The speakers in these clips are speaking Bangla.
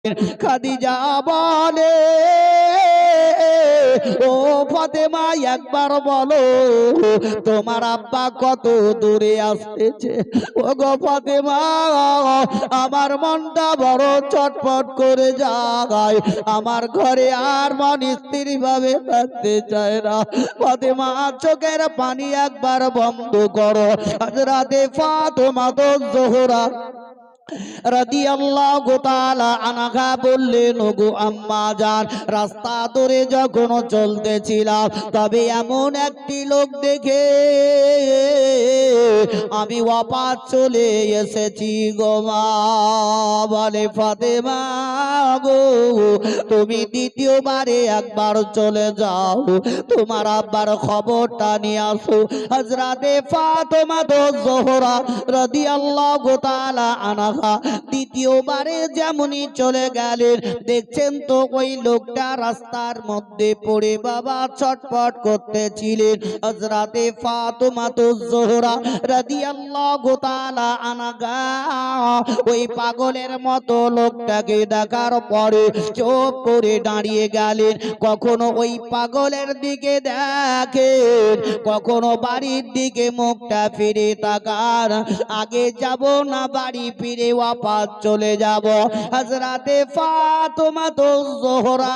খাদিজা বলে, ও ফাতেমা একবার বলো তোমার আব্বা কত দূরে আসতেছে। ও গো ফাতেমা, আমার মনটা বড় চটপট করে যায়, আমার ঘরে আর মন স্থির ভাবে থাকতে চায় না। ফাতেমা চোখের পানি একবার বন্ধ করো। হযরতে ফাতেমা জোহরা রাদিয়াল্লাহু তাআলা আনহা বললেন, ওগো আম্মা জান, রাস্তা ধরে যখন চলতেছিলাম তবে এমন একটি লোক দেখে আমি ওয়াপাস চলে এসেছি গো মা। বলে ফাতেমা গো, তুমি দ্বিতীয়বারে একবার চলে যাও, তোমার আব্বার খবরটা নিয়ে আসো। হযরতে ফাতেমা জোহরা রাদিয়াল্লাহু তাআলা আনহা দ্বিতীয়বারে যেমনই চলে গেলেন, দেখছেন তো ওই লোকটা রাস্তার মধ্যে পড়ে বাবা ছটফট করতেছিলেন। হযরতে ফাতেমা জোহরা রাদিয়াল্লাহু তাআলা আনহা ওই পাগলের মতো লোকটাকে দেখার পরে চুপ করে দাঁড়িয়ে গেলেন। কখনো ওই পাগলের দিকে দেখেন, কখনো বাড়ির দিকে মুখটা ফিরে তাকান, আগে যাব না বাড়ি ফিরে ওয়াপাস চলে যাব। হযরতে ফাতেমা জোহরা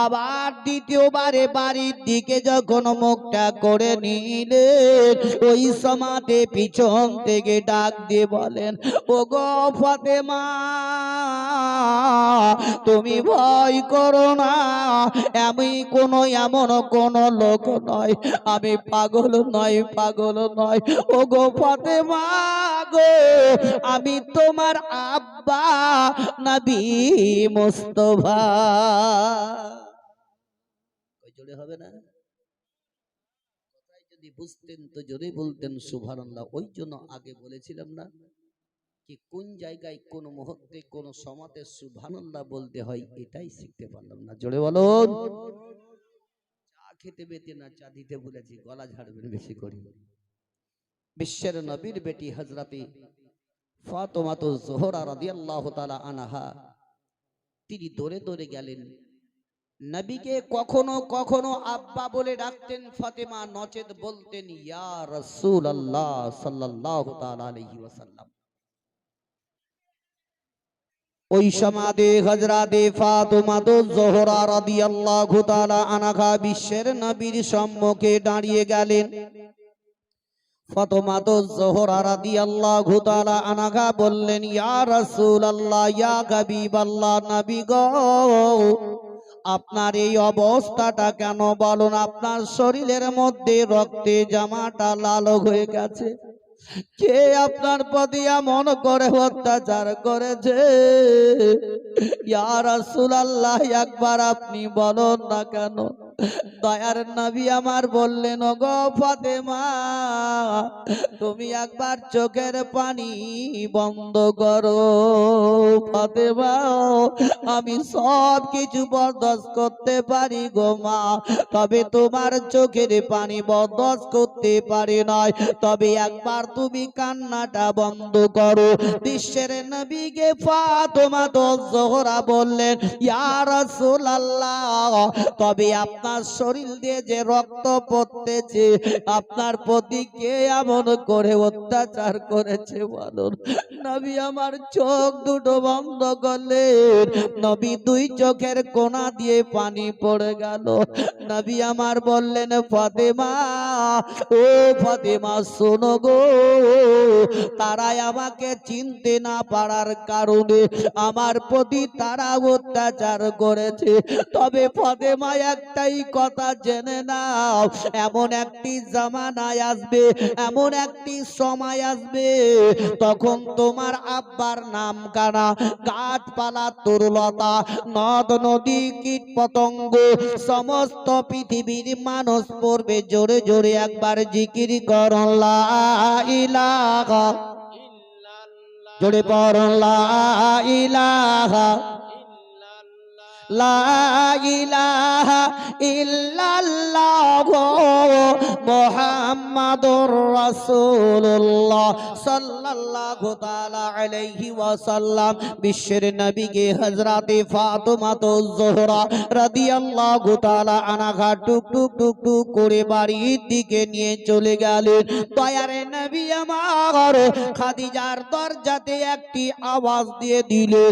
আবার দ্বিতীয়বারে বাড়ির দিকে যখন মুখটা করে নিলেন, ওই সময়তে পিছন থেকে ডাক দিয়ে বলেন, ওগো ফাতেমা, তুমি ভয় করো না, আমি এমন কোন লোক নয়, আমি পাগল নয়, পাগল নয়। ওগো ফাতেমা গো, আমি তোমার আব্বা নবী মুস্তাফা। জোরে হবে না? যদি বুঝতেন তো জোরে বলতেন সুবহানাল্লাহ। ওই জন্য আগে বলেছিলাম না কি কোন জায়গায় কোন মুহূর্তে কোন সমাতে সুবহানাল্লাহ বলতে হয়, এটাই শিখতে পারলাম না। জোরে বলুন। চা খেতে বেতে না, চা দিতে বলেছি, গলা ঝাড়বেন বেশি করে। বিশ্বের নবীর বেটি হযরতে ফাতেমা জোহরা রাদিয়াল্লাহু তাআলা আনহা তিনি দৌড়ে দৌড়ে গেলেন। নবীকে কখনো কখনো আব্বা বলে ডাকতেন ফাতেমা, নচেত বলতেন ইয়া রাসূলুল্লাহ সাল্লাল্লাহু তাআলা আলাইহি ওয়াসাল্লাম। ওই সমাদে হযরতে ফাতেমা জোহরা রাদিয়াল্লাহু তাআলা আনহা বিশ্বের নবীর সম্মুখে দাঁড়িয়ে গেলেন। ফাতেমা জোহরা রাদিয়াল্লাহু তাআলা আনহা বললেন, ইয়া রাসূলুল্লাহ, ইয়া হাবিবাল্লাহ, নবী গো, আপনার এই অবস্থাটা কেন বলুন? আপনার শরীরের মধ্যে রক্তে জামাটা লাল হয়ে গেছে, কে আপনার প্রতি এমন করে অত্যাচার করেছে? ইয়া রাসূলুল্লাহ, একবার আপনি বলুন না কেন? দয়ার নবী আমার বললেন, ওগো ফাতেমা, তুমি একবার চোখের পানি বন্ধ করো। ফাতেমা, আমি সব কিছু বরদাস্ত করতে পারি গো মা, তবে তোমার চোখের পানি বরদাস্ত করতে পারি নয়। তবে একবার তুমি কান্নাটা বন্ধ করো। বিশ্বের নবীকে ফাতেমা জোহরা বললেন, ইয়া রাসূলুল্লাহ, তবে আপনার শরীর দিয়ে যে রক্ত পড়তেছে, আপনার প্রতি কে এমন করে অত্যাচার করেছে বলুন? নবী আমার চোখ দুটো বন্ধ করলেন, নবী দুই চোখের কোনা দিয়ে পানি পড়ে গেল। নবী আমার বললেন, ফাতেমা, ও ফাতেমা শোনো গো, তারাই আমাকে চিনতে না পারার কারণে আমার প্রতি তারা অত্যাচার করেছে। তবে ফাতেমা একটাই কথা জেনে নাও, এমন একটি জামানায় আসবে, এমন একটি সময় আসবে, তখন তোমার আব্বার নাম কানা, গাছপালা, তরুলতা, নদ নদী, কীট পতঙ্গ, সমস্ত পৃথিবীর মানুষ পড়বে জোরে জোরে একবার জিকির করুন লা ইলাহা, জোরে পড়ুন লা ইলাহা, লা ইলাহা ইল্লাল্লাহ মুহাম্মাদুর মুহাম্মাদুর রাসূলুল্লাহ সাল্লাল্লাহু তাআলা আলাইহি ওয়াসাল্লাম বিশ্বের নবীকে হযরতে ফাতেমাতুজ জোহরা রাদিয়াল্লাহু তাআলা আনহা টুক টুক টুক টুক করে বাড়ির দিকে নিয়ে চলে গেলেন। দয়ার নবী আমার খাদিজার দরজাতে একটি আওয়াজ দিয়ে দিলেন।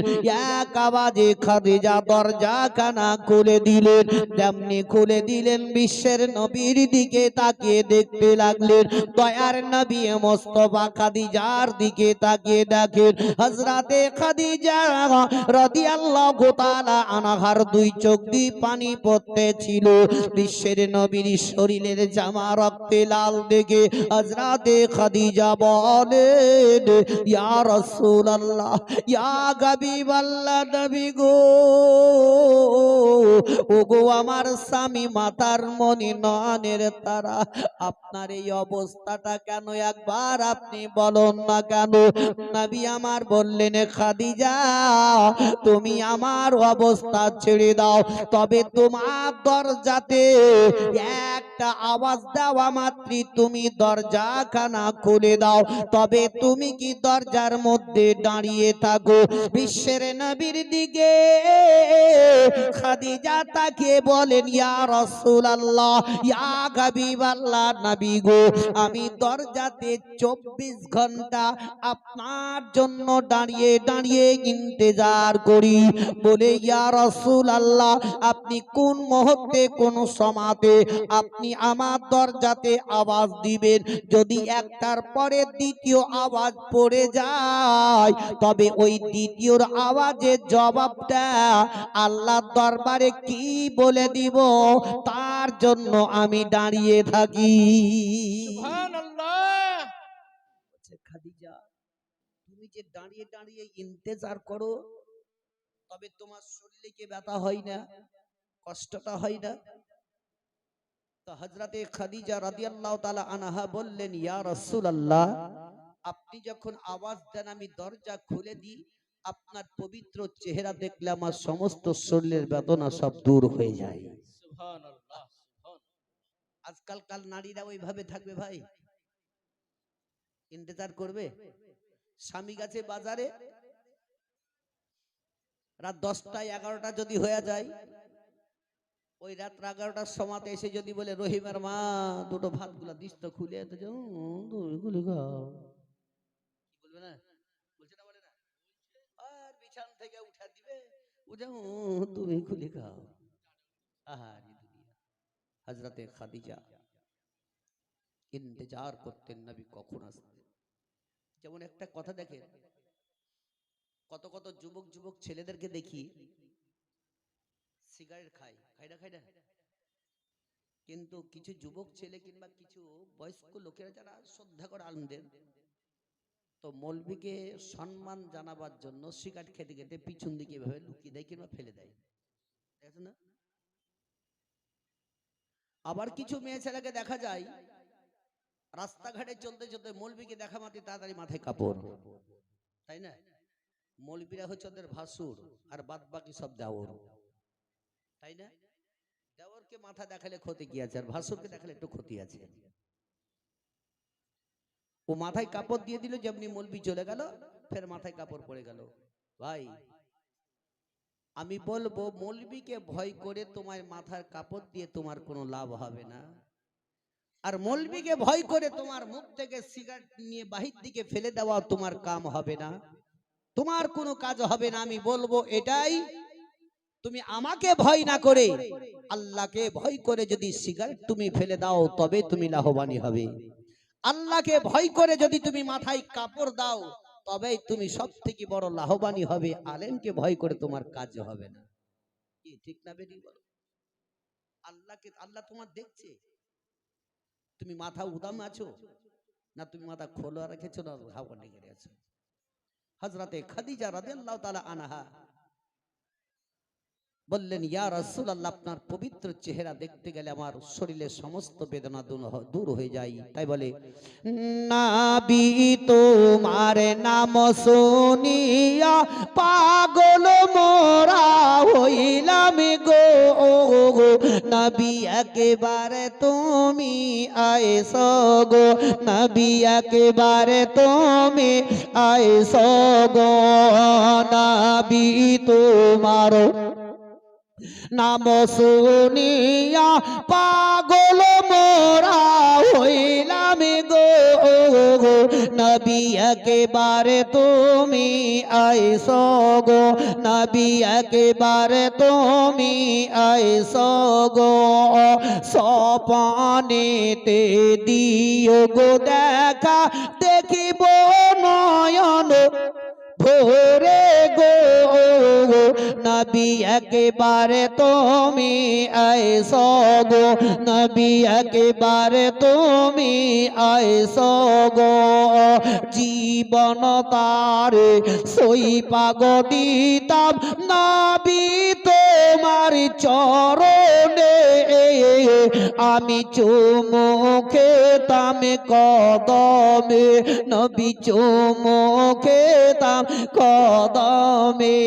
এক আওয়াজে খাদিজা দরজাখানা খুলে দিলেন। যেমনি খুলে দিলেন বিশ্বের নবীর দিকে তাকিয়ে দেখতে লাগলেন। দয়ার নবী মুস্তাফা খাদিজার দিকে তাকিয়ে দেখেন হযরতে খাদিজা রাদিয়াল্লাহু তাআলা আনহার দুই চোখ দিয়ে পানি পড়তেছিল। বিশ্বের নবীর শরীরের জামা রক্তে লাল দেখে হযরতে খাদিজা বলেন, ইয়া রাসূলুল্লাহ, ইয়া হাবিবাল্লাহ, নবী গো, ওগো আমার স্বামী, মাতার মনি নয়নের তারা, আপনার এই অবস্থাটা কেন একবার আপনি বলুন না কেন? নবী আমার বললেন, খাদিজা তুমি আমার অবস্থা ছেড়ে দাও, তবে তোমার দরজাতে একটা আওয়াজ দেওয়া মাত্রই তুমি দরজাখানা খুলে দাও। তবে তুমি কি দরজার মধ্যে দাঁড়িয়ে থাকো। বিশ্বের নবীর দিকে খাদিজা তাকিয়ে বলেন, ইয়া রাসূলুল্লাহ, ইয়া হাবিবাল্লাহ, নবী গো, আমি দরজাতে 24 ঘন্টা আপনার জন্য দাঁড়িয়ে দাঁড়িয়ে ইন্তজার করি। বলে, ইয়া রাসূলুল্লাহ, আপনি কোন মুহূর্তে কোন সময়তে আপনি আমার দরজাতে আওয়াজ দিবেন। যদি একটার পরে দ্বিতীয় আওয়াজ পড়ে যায়, তবে ওই দ্বিতীয় আওয়াজের জবাবটা আল্লাহর দরবারে কি বলে দিব, তার জন্য আমি দাঁড়িয়ে থাকি। সুবহানাল্লাহ। খাদিজা, তুমি যে দাঁড়িয়ে দাঁড়িয়ে ইন্তজার করো, তবে তোমার শরীরে কি ব্যথা হয় না, কষ্টটা হয় না? তো হযরতে খাদিজা রাদিয়াল্লাহু তাআলা আনহা বললেন, ইয়া রাসূলুল্লাহ, আপনি যখন আওয়াজ দেন আমি দরজা খুলে দিই, আপনার পবিত্র চেহারা দেখলে আমার সমস্ত শরীরের বেদনা সব দূর হয়ে যায়। সুবহানাল্লাহ। আজকালকার নারীরা ওইভাবে থাকবে ভাই? ইন্তজার করবে? স্বামী গেছে বাজারে, রাত 10টা 11টা যদি হয়ে যায়, ওই রাত 11টার সময়তে এসে যদি বলে, রহিমের মা দুটো ভাতগুলা দিস তো খুলে, বলবে না? বলছে না, বলে না? আর বিছান থেকে উঠা দিবে, তুমি খুলে খাও। হযরতে খাদিজা ইন্তজার করতেন নবী কখন আসতেন। যেমন একটা কথা দেখেন, কত কত যুবক যুবক ছেলেদেরকে দেখি সিগারেট খায়, খায় না? কিন্তু কিছু যুবক ছেলে কিংবা কিছু বয়স্ক লোকেরা যারা শ্রদ্ধা করে আলেমদের, তো মৌলবীকে সম্মান জানাবার জন্য সিগারেট খেতে খেতে পিছন দিকে এভাবে লুকিয়ে দেয় কিংবা ফেলে দেয়, দেখেন না? আবার কিছু মেয়ে ছেলেকে দেখা যায় রাস্তাঘাটে চলতে চলতে মৌলবীকে দেখা মাত্র তাড়াতাড়ি মাথায় কাপড়, তাই না? মৌলবীরা হচ্ছে ওদের ভাসুর, আর বাদ বাকি সব দেওর, তাই না? দেওরকে মাথা দেখালে ক্ষতি কি আছে, আর ভাসুরকে দেখালে একটু ক্ষতি আছে। ও মাথায় কাপড় দিয়ে দিল, যেমনি মৌলবী চলে গেল, ফের মাথায় কাপড় পড়ে গেল। ভাই, আমি বলবো, মৌলবীকে ভয় করে তোমার মাথার কাপড় দিয়ে তোমার কোনো লাভ হবে না, আর মৌলবীকে ভয় করে তোমার মুখ থেকে সিগারেট নিয়ে বাহির দিকে ফেলে দেওয়া তোমার কাম হবে না, তোমার কোনো কাজ হবে না। আমি বলবো এটাই, তুমি আমাকে ভয় না করে আল্লাহকে ভয় করে যদি সিগারেট তুমি ফেলে দাও, তবে তুমি লাভবান হবে। আল্লাহকে ভয় করে যদি তুমি মাথায় কাপড় দাও, তবেই তুমি সবথেকে বড় লাভবান হবে। আলেমকে ভয় করে তোমার কাজ হবে না। কি ঠিক না বেটি বলো? আল্লাহ তোমার দেখছে, তুমি মাথা উদাম আছো না তুমি মাথা খোলা রেখেছো না হাওয়া লেগে আছো। হযরতে খাদিজা রাদিয়াল্লাহু তাআলা আনহা বললেন, ইয়া রাসূলুল্লাহ, আপনার পবিত্র চেহারা দেখতে গেলে আমার শরীরের সমস্ত বেদনা দূর হয়ে যায়। তাই বলে, নবী তোমার নাম শুনিয়া পাগল মোরা হইলাম গো, নবী একেবারে তুমি আইসো গো, নবী একেবারে তুমি আইসো গো, নবী তোমার নাম শুনিয়া পাগল মোরা হইলাম গো, নবী একেবারে তুমি আইসো গো, নবী একেবারে তুমি আইসো গো, সপনেতে দিও গো দেখা, দেখিব নয়ন ভোরে গো, নবী একেবারে তুমি আইসো গো, নবী একেবারে তুমি আইসো গো, জীবন তারে সই পাগ দিতাম নবী তোমার চরণে, আমি চুমু খেতাম কদমে, নবী চুমু খেতাম কদমে,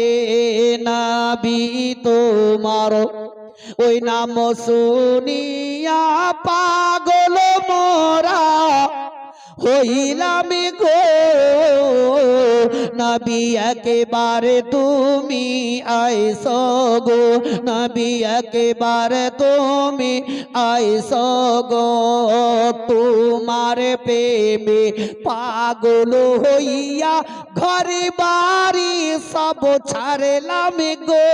নবী তোমার ওই নাম শুনিয়া পাগল মোরা হইলাম গো, নবী একেবারে তুমি আইসো গো, নবী একেবারে তুমি আইসো গো, তোমার প্রেমে পাগল হইয়া ঘরে বাড়ি সব ছাড়লাম গো,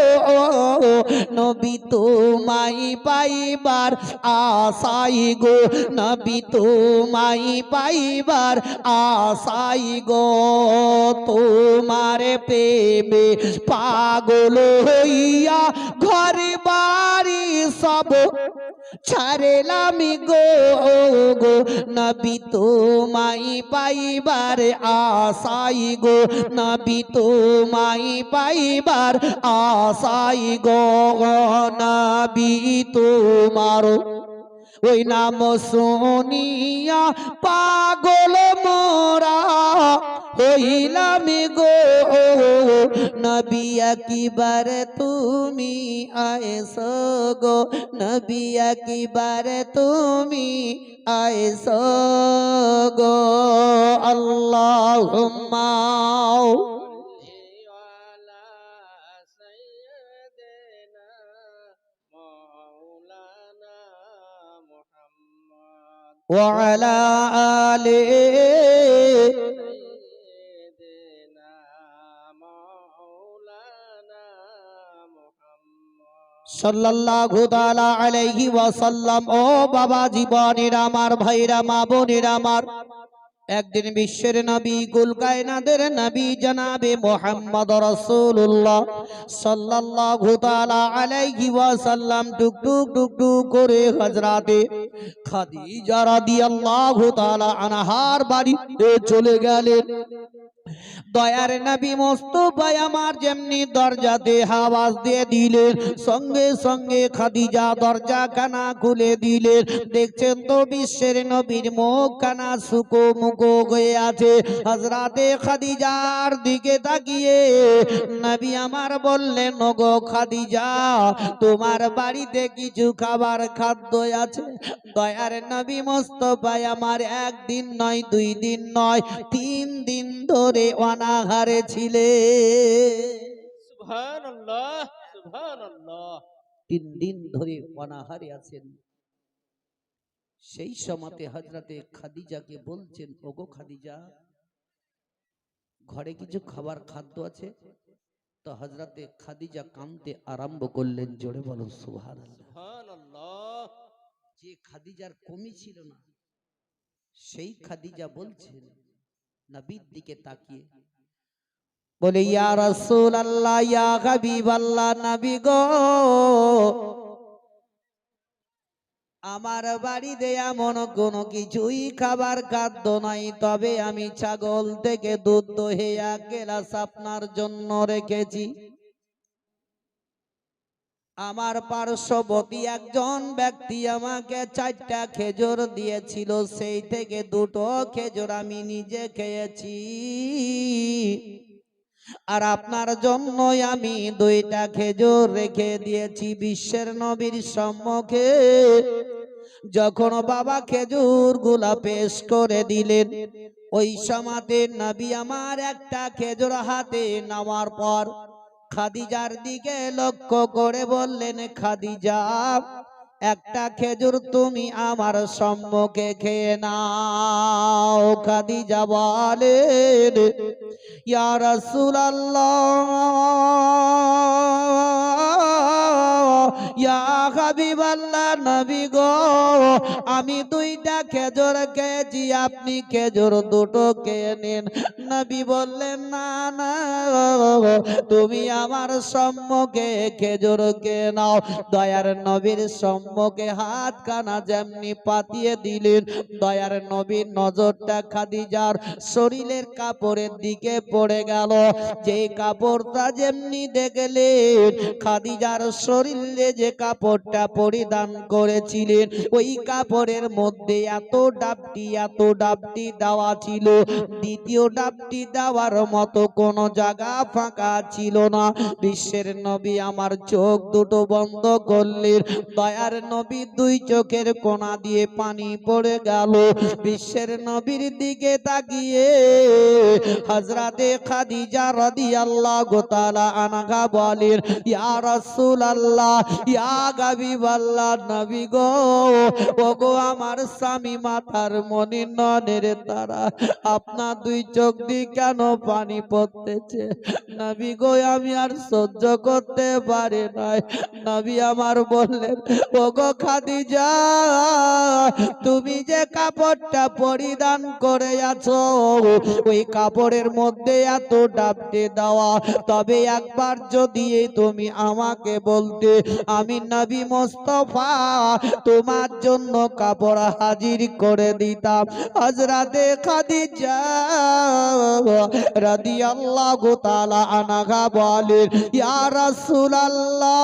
নবী তোমায় পাইবার আশাই গো, নবী তোমায় পাইবার আশাই গো, তোমার প্রেমে পাগল হইয়া ঘরে বাড়ি সব ছাড়লাম গো, নবী তোমায় পাইবার আশাই গো, নবী তোমায় পাইবার আশাই গো, নবী তোমার ওই নাম শুনিয়া পাগল মোরা হইলাম গো, নবী একেবারে তুমি আইসো গো, নবী একেবারে তুমি আইসো গো, আল্লাহুম্মা وعلى آله সাল্লাল্লাহু তাআলা আলাইহি ওয়াসাল্লাম। ও বাবা জীবনের আমার ভাইরা মা বোনের আমার, একদিন বিশ্বের নবী কুল কায়নাতের নবী জনাবে মুহাম্মদ রাসূলুল্লাহ সাল্লাল্লাহু তাআলা আলাইহি ওয়াসাল্লাম টুকটুক টুকটুক করে হযরতে খাদিজা রাদিয়াল্লাহু তাআলা আনহার বাড়িতে চলে গেলেন। দয়ার নবী মোস্তফা আমার যেমনি দরজাতে আওয়াজ দিয়ে দিলেন, সঙ্গে সঙ্গে খাদিজা দরজা খানা খুলে দিলেন। দেখছেন তো বিশ্বের নবীর মুখ খানা শুকো মুখো হয়ে আছে। হযরতে খাদিজার দিকে তাকিয়ে নবী আমার বললেন, ওগো খাদিজা, তোমার বাড়িতে কিছু খাবার খাদ্য আছে? দয়ার নবী মোস্তফা আমার একদিন নয়, 2 দিন নয়, 3 দিন ধরে অনাহারে ছিলে। সুবহানাল্লাহ, সুবহানাল্লাহ। 3 দিন ধরে অনাহারে আছেন। সেই সময়তে হযরতে খাদিজাকে বলছেন, ওগো খাদিজা, ঘরে কিছু খাবার খাদ্য আছে? তো হযরতে খাদিজা কাঁদতে আরম্ভ করলেন। জোরে বলো সুবহানাল্লাহ। সুবহানাল্লাহ। যে খাদিজার কমি ছিল না, সেই খাদিজা বলছেন নবীর দিকে তাকিয়ে, বলে, ইয়া রাসূলুল্লাহ, ইয়া হাবিবাল্লাহ, নবী গো, আমার বাড়িতে এমন কোনো কিছুই খাবার খাদ্য নাই, তবে আমি ছাগল থেকে দুধ দহে 1 গ্লাস আপনার জন্য রেখেছি। আমার পার্শ্ববর্তী একজন ব্যক্তি আমাকে 4টা খেজুর দিয়েছিল, সেই থেকে 2টো খেজুর আমি নিজে খেয়েছি। আর আপনার জন্যই আমি দুইটা খেজুর রেখে দিয়েছি বিশ্বের নবীর সম্মুখে। যখন বাবা খেজুর গুলা পেশ করে দিলেন, ওই সমাতে নবী আমার একটা খেজুর হাতে নেওয়ার পর খাদিজার দিকে লক্ষ্য করে বললেন, খাদিজা, একটা খেজুর তুমি আমার সম্মুখে খেয়ে নাও। খাদিজা বলেন, ইয়া রাসূলুল্লাহ, ইয়া হাবিবাল্লাহ, নবী গো, আমি দুইটা খেজুর খেয়েছি, আপনি খেজুর দুটো খেয়ে নিন। নবী বললেন, না না, তুমি আমার সম্মুখে খেজুর খেয়ে নাও। দয়ার নবীর সম্মুখে হাত খানা যেমনি পাতিয়ে দিলেন, দয়ার নবীর নজরটা খাদিজার শরীরের কাপড়ের দিকে পড়ে গেল। যে কাপড়টা যেমনি দেখলেন, খাদিজার শরীরে যে কাপড়টা পরিধান করেছিলেন, ওই কাপড়ের মধ্যে এত ডাবটি দেওয়া ছিল, দ্বিতীয় ডাবটি দেওয়ার মতো কোন জায়গা ফাঁকা ছিল না। বিশ্বের নবী আমার চোখ দুটো বন্ধ করলেন, দয়ার নবী দুই চোখের কোনা দিয়ে পানি পড়ে গেল। বিশ্বের নবীর দিকে তাকিয়ে হযরতে খাদিজা রাদিয়াল্লাহু তাআলা আনহা বলেন, ইয়া রাসূলুল্লাহ, ইয়া হাবিবাল্লাহ, নবী গো, ওগো আমার স্বামী মাথার মনি নয়নের তারা, আপনার দুই চোখ দিয়ে কেন পানি পড়তেছে? নবী গো, আমি আর সহ্য করতে পারি নাই। নবী আমার বললেন, ওগো খাদিজা, তুমি যে কাপড়টা পরিধান করে আছো, ওই কাপড়ের মধ্যে এত ডাবটে দেওয়া, তবে একবার যদি তুমি আমাকে বলতে, আমি নবী মুস্তাফা তোমার জন্য কাপড় হাজির করে দিতাম। হযরতে খাদিজা রাদিয়াল্লাহু তাআলা আনহা বলেন, ইয়া রাসূলুল্লাহ,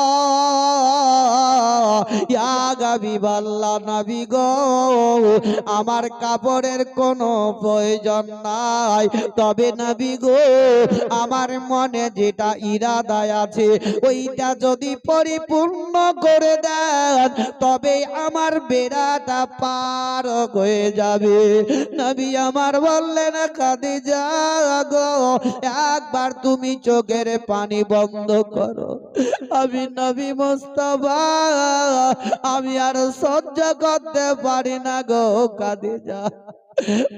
ইয়া হাবিবাল্লাহ, নবী গো, আমার কাপড়ের কোনো প্রয়োজন নাই, তবে নবী গো, আমার মনে যেটা ইরাদায় আছে, ওইটা যদি পরিপূর্ণ করে দেন, তবে আমার বেড়াটা পার হয়ে যাবে। নবী আমার বললেন, খাদিজা গো, একবার তুমি চোখের পানি বন্ধ করো, আমি নবী মুস্তাফা, আমি আর সহ্য করতে পারি না গো খাদিজা।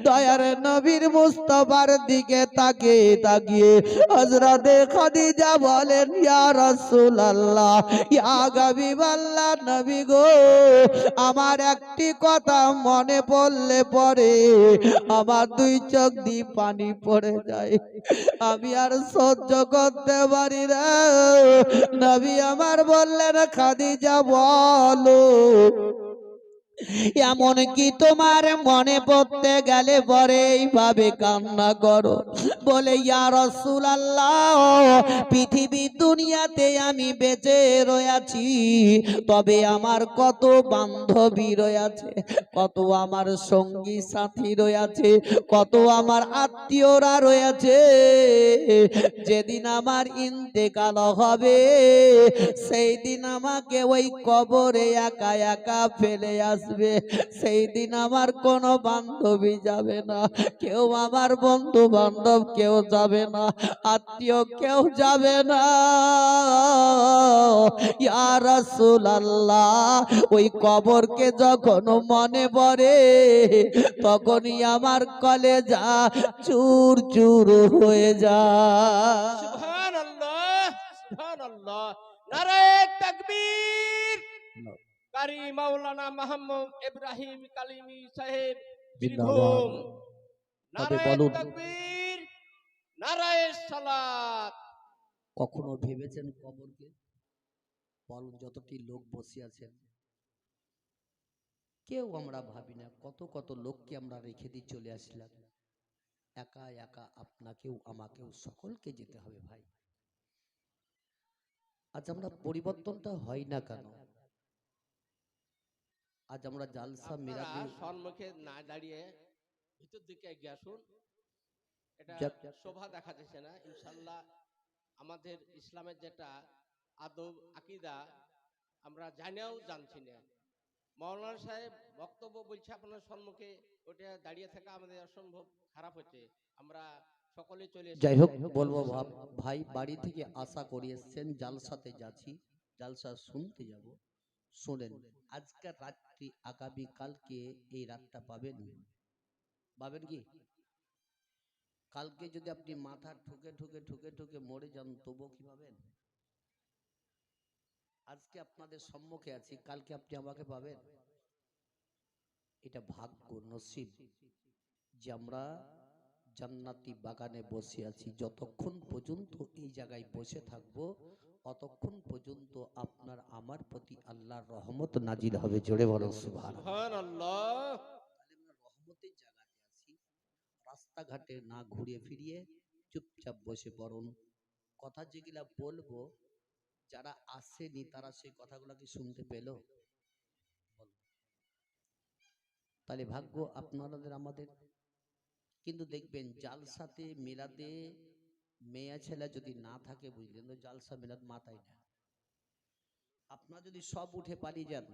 দয়ার নবীর মুস্তাফার দিকে তাকিয়ে হযরতে খাদিজা বলেন, ইয়া রাসূলুল্লাহ, ইয়া হাবিবাল্লাহ, নবী গো, আমার একটি কথা মনে পড়লে পরে আমার দুই চোখ দিয়ে পানি পড়ে যায়, আমি আর সহ্য করতে পারি না। নবী আমার বললেন, খাদিজা বলো, এমন কি তোমার মনে পড়তে গেলে পরে এইভাবে কান্না করো? বলে, ইয়া রাসূলুল্লাহ, পৃথিবী দুনিয়াতে আমি বেঁচে রয়েছি, তবে আমার কত বান্ধবী রয়েছে, কত আমার সঙ্গী সাথী রয়েছে, কত আমার আত্মীয়রা রয়েছে, যেদিন আমার ইন্তেকাল হবে, সেই দিন আমাকে ওই কবরে একা একা ফেলে আসবে। সেই দিন আমার কোনো বান্ধবী যাবে না, কেউ আমার বন্ধু বান্ধব কেউ যাবে না, আত্মীয় কেউ যাবে না। ইয়া রাসূলুল্লাহ, ওই কবরকে যখন মনে পড়ে, তখনই আমার কলেজা চুর চুর হয়ে যায়। সুবহানাল্লাহ, সুবহানাল্লাহ। নারায়ে তাকবীর। কারি মাওলানা মুহাম্মদ ইব্রাহিম কালিমি সাহেব বীরভূম। তবে নারায়ে বলুন, তাকবীর, নারায়ে সালাত। কখনো ভেবেছেন কবরকে? বলুন, যতটি লোক বসে আছেন, কেউ আমরা ভাবি না, কত কত লোককে আমরা রেখে দিয়ে চলে আসলাম। একা একা আপনাকেও আমাকেও সকলকে যেতে হবে ভাই। আজ আমরা পরিবর্তনটা হয় না কেন? আজ আমরা জালসা আপনারা মিরাদে সম্মুখে না দাঁড়িয়ে ভিতর দিকে এগিয়ে আসুন। এটা যাক। শোভা দেখা যাচ্ছে না ইনশাল্লাহ। আমাদের ইসলামের যেটা আদব আকিদা আমরা জানাও জানছি না। মাওলানা সাহেব বক্তব্য বলছে আপনার সম্মুখে, ওটা দাঁড়িয়ে থাকা আমাদের অসম্ভব খারাপ হচ্ছে। আমরা সকলে চলে যাই এসেছি হোক, একটা বলবো প্রসেশনে। ভাই বাড়ি থেকে আশা করে এসছেন, জালসাতে যাচ্ছি, জালসা শুনতে যাব। শোনেন, আজকের রাত্রি আগামী কালকে এই রাতটা পাবেন, পাবেন কি? কালকে যদি আপনি মাথা ঠুকে ঠুকে ঠুকে ঠুকে মরে যান তবু কি পাবেন? আজকে আপনাদের সম্মুখে আছি, কালকে আপনি আমাকে পাবেন? এটা ভাগ্য, নসিব যে আমরা জান্নাতি বাগানে বসে আছি। যতক্ষণ পর্যন্ত এই জায়গায় বসে থাকব, অতক্ষণ পর্যন্ত আপনার আমার প্রতি আল্লাহর রহমত নাজিল হবে। জোরে বলুন সুবহানাল্লাহ। সুবহানাল্লাহ। তাহলে আমরা রহমতের জায়গাতে আছি, রাস্তাঘাটে না ঘুরিয়ে ফিরিয়ে চুপচাপ বসে পড়ুন। কথা যেগুলা বলবো, যারা আসেনি তারা সেই কথাগুলো কি শুনতে পেল? বলো। তাহলে ভাগ্য আপনাদের আমাদের। কিন্তু দেখবেন জালসাতে মিলাদে মেয়ে ছেলে যদি না থাকে, বুঝলেন তো, জালসা মিলাদ মাথায় না। আপনার যদি সব উঠে পালিয়ে যান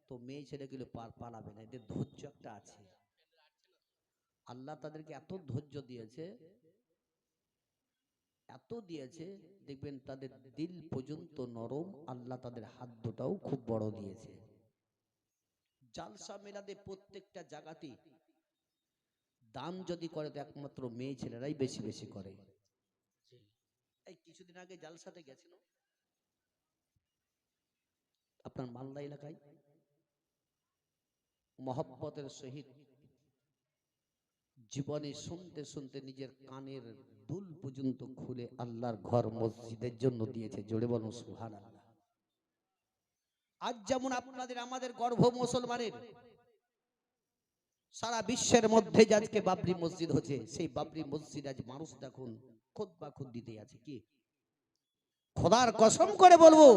তো মেয়ে ছেলেগুলো পালাবে না, এদের ধৈর্য একটা আছে। আল্লাহ তাদেরকে এত ধৈর্য দিয়েছে, এত দিয়েছে, দেখবেন তাদের দিল পর্যন্ত নরম। আল্লাহ তাদের হাত দুটাও খুব বড় দিয়েছে। জালসা মিলাদে প্রত্যেকটা জায়গাতে দান যদি করে তো একমাত্র মেয়ে ছেলেরাই বেশি বেশি করে। এই কিছুদিন আগে জালসাতে গেছিল আপনার মালদা এলাকায়, মহব্বতের সহিত জীবনে শুনতে শুনতে নিজের কানের দুল পর্যন্ত খুলে আল্লাহর ঘর মসজিদের জন্য দিয়েছে। জোরে বলুন সুবহানাল্লাহ। আজ যেমন আপনাদের আমাদের গর্ব মুসলমানের, সারা বিশ্বের মধ্যে যে আজকে বাবরি মসজিদ হচ্ছে, সেই বাবরি মসজিদ আজ মানুষ দেখুন খুতবা খুদ দিতে আছে। কি খোদার কসম করে বলবো,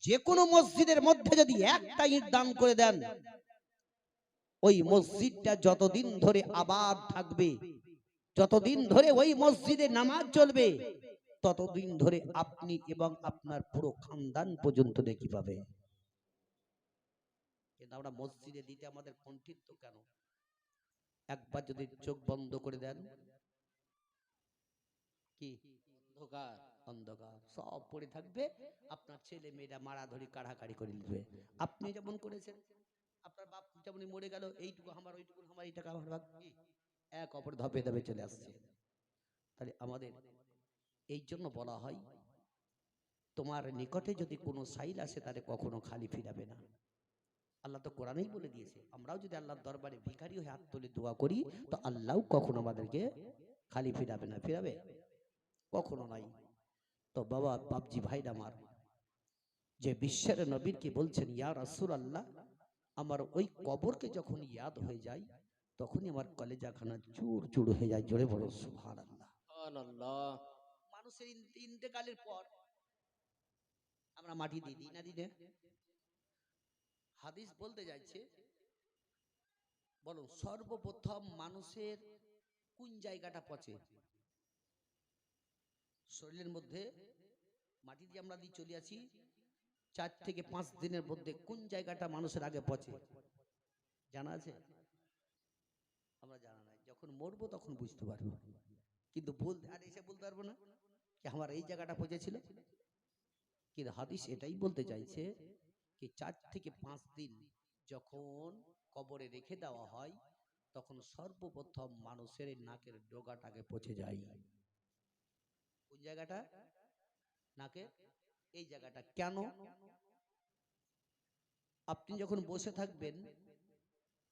যে কোনো মসজিদের মধ্যে যদি একটা ইট দান করে দেন, ওই মসজিদটা যতদিন ধরে আবাদ থাকবে, যতদিন ধরে ওই মসজিদে নামাজ চলবে, ততদিন ধরে আপনি এবং আপনার পুরো খানদান পর্যন্ত দেখি পাবে। কিন্তু আমরা মসজিদে দিতে আমাদের কণ্ঠিত কেন? একবার যদি চোখ বন্ধ করে দেন, কি অন্ধকার। অন্ধকার সব পড়ে থাকবে। আপনার ছেলে মেয়েরা মারাধরি কাড়াকাড়ি করে নিবে। আপনি যেমন করেছেন, আপনার বাপ যেমন মরে গেল, এইটুকু আমার, ওইটুকু আমার, এই টাকা আমার, ভাগ কি এক অপর ধাপে ধাপে চলে আসছে। তাহলে আমাদের এই জন্য বলা হয়, তোমার নিকটে যদি কোনো সাইল আসে তাহলে কখনো খালি ফিরাবে না। আল্লাহ তো কোরআনেই বলে দিয়েছে, আমরাও যদি আল্লাহর দরবারে ভিখারি হয়ে হাত তুলে দোয়া করি তো আল্লাহ কখনো আমাদেরকে খালি ফিরাবে না। ফিরাবে? কখনো নাই। তো বাবা বাপজি ভাইরা আমার, যে বিশ্বের নবীর কি বলছেন, ইয়া রাসূলুল্লাহ, আমার ওই কবরকে যখন ইয়াদ হয়ে যায় তখনই আমার কলেজাখানা চুর চুর হয়ে যায়। জোরে বলো সুবহানাল্লাহ। সুবহানাল্লাহ। মানুষের ইন্তেকালের পর আমরা মাটি দিয়ে দিই না, দিই না? হাদিস বলতে যাচ্ছে, বলো সর্বপ্রথম মানুষের কোন জায়গাটা পচে? শরীরের মধ্যে মাটি দিয়ে আমরা দিয়ে চলে আসি, 4 থেকে 5 দিনের মধ্যে কোন জায়গাটা মানুষের আগে পচে জানা আছে? আমরা জানা নাই। যখন মরবো তখন বুঝতে পারবো। কিন্তু বলতে আর এসে বলতে পারবো না কি আমার এই জায়গাটা পচেছিল। কিন্তু হাদিস এটাই বলতে চাইছে কি 4 থেকে 5 দিন যখন কবরে রেখে দেওয়া হয়, তখন সর্বপ্রথম মানুষের নাকের ডগাটাকে পচে যায়। কোন জায়গাটা? নাকের এই জায়গাটা। কেন? আপনি যখন বসে থাকবেন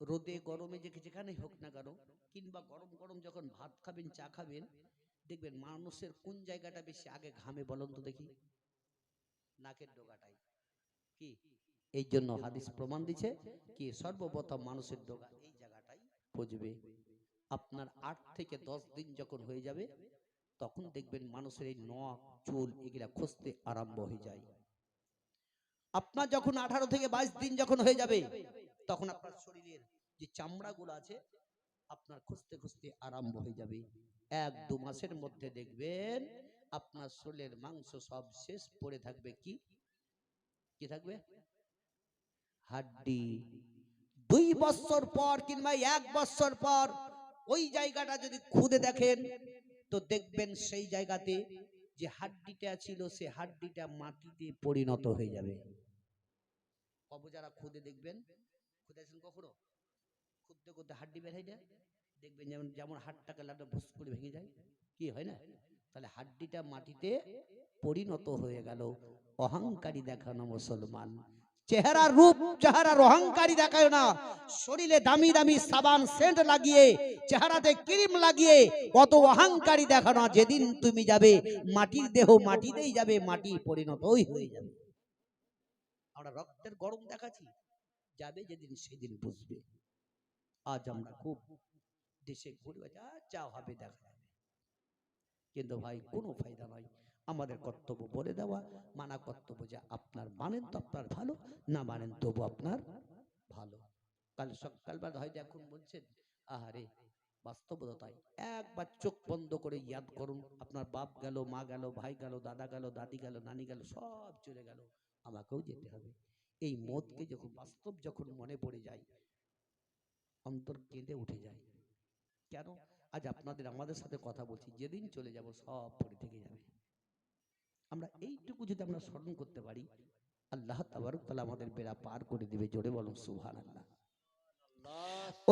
রোদে গরমে, যেখানেই হোক না কেন, কিংবা গরম গরম যখন ভাত খাবেন, চা খাবেন, দেখবেন মানুষের কোন জায়গাটা বেশি আগে ঘামে বলুন তো দেখি? নাকের ডগাটাই। কি এই জন্য হাদিস প্রমাণ দিচ্ছে কি সর্বপ্রথম মানুষের ডগা এই জায়গাটাই পচবে। আপনার 8 থেকে 10 দিন যখন হয়ে যাবে, তখন দেখবেন মানুষের এই নখ চুল এগুলা খসতে আরম্ভ হয়ে যায়। আপনার যখন 18 থেকে 22 দিন যখন হয়ে যাবে, তখন আপনার শরীরের যে চামড়াগুলো আছে আপনার খসতে খসতে আরম্ভ হয়ে যাবে। 1-2 মাসের মধ্যে দেখবেন আপনার শরীরের মাংস সব শেষ পড়ে থাকবে। কি কি থাকবে? হাড্ডি। 2 বছর পর কিংবা 1 বছর পর ওই জায়গাটা যদি খুদে দেখেন তো দেখবেন সেই জায়গাতে যে হাড্ডিটা ছিল সে হাড্ডিটা মাটিতে পরিণত হয়ে যাবে। কবে যারা খুদে দেখবেন, খুদেছেন কখনো? খুদতে খুদতে হাড্ডি বের হয়ে যায়, দেখবেন যেমন যেমন হাড়টাকে লাটা ভুস করে ভেঙে যায়, কি হয় না? তাহলে হাড্ডিটা মাটিতে পরিণত হয়ে গেল। অহংকারী দেখানো মুসলমান, চেহারার রূপ চেহারার অহংকারী দেখায় না। শরীরে দামি দামি সাবান সেন্ট লাগিয়ে, চেহারাতে ক্রিম লাগিয়ে কত অহংকারী দেখানো। যেদিন তুমি যাবে মাটির দেহ মাটিতেই যাবে, মাটি পরিণতই হয়ে যাবে। আমরা রক্তের গরম দেখাচ্ছি, যাবে যেদিন সেদিন বুঝবে। আজ আমরা খুব দেশে ঘুরে যা হবে দেখা যাবে, কিন্তু ভাই কোনো ফায়দা নয়। আমাদের কর্তব্য বলে দেওয়া, মানা কর্তব্য যে আপনার মানেন তো আপনার ভালো, না মানেন তবু আপনার ভালো। কাল সকালবেলা হয়তো এখন বলছেন আহারে, বাস্তবতাই। একবার চোখ বন্ধ করে ইয়াদ করুন, আপনার বাপ গেল, মা গেল, ভাই গেল, দাদা গেল, দাদি গেল, নানি গেল, সব চলে গেল, আমাকেও যেতে হবে। এই মতকে যখন বাস্তব যখন মনে পড়ে যায়, অন্তর কেঁদে উঠে যায়। কেন? আজ আপনাদের আমাদের সাথে কথা বলছি, যেদিন চলে যাব সব পড়ে থেকে যাবে। আমরা এইটুকু যদি আমরা স্মরণ করতে পারি, আল্লাহ তাবারক তাআলা আমাদের বেড়া পার করে দিবে। জোরে বলুন সুবহানাল্লাহ।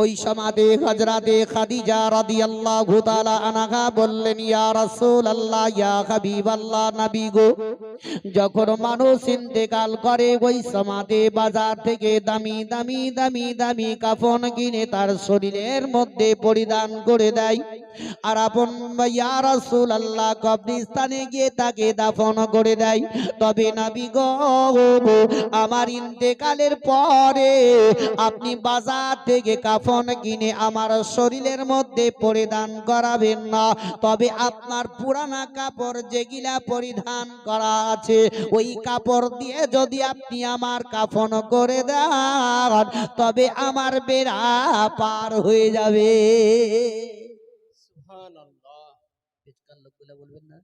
ওই সমাদে হযরতে খাদিজা রাদিয়াল্লাহু তাআলা আনহা বললেন, ইয়া রাসূলুল্লাহ, ইয়া হাবিবাল্লাহ, নবী গো, যখন মানুষ ইন্তেকাল করে ওই সমাদে বাজার থেকে দামি দামি দামি দামি কাফন কিনে তার শরীরের মধ্যে পরিধান করে দেয়, আর আপন ইয়া রাসূলুল্লাহ কবরস্থানে গিয়ে তাকে দাফন করে দেয়। তবে নবী গো, আমার ইন্তেকালের পরে আপনি বাজার থেকে কাফন কিনে আমার শরীরের মধ্যে পরিধান করাবেন না, তবে আপনার পুরানা কাপড় যেগুলা পরিধান করা আছে ওই কাপড় দিয়ে যদি আপনি আমার কাফন করে দেন তবে আমার বেড়া পার হয়ে যাবে। সুবহানাল্লাহ। পেছকার লোকগুলা বলবেন না,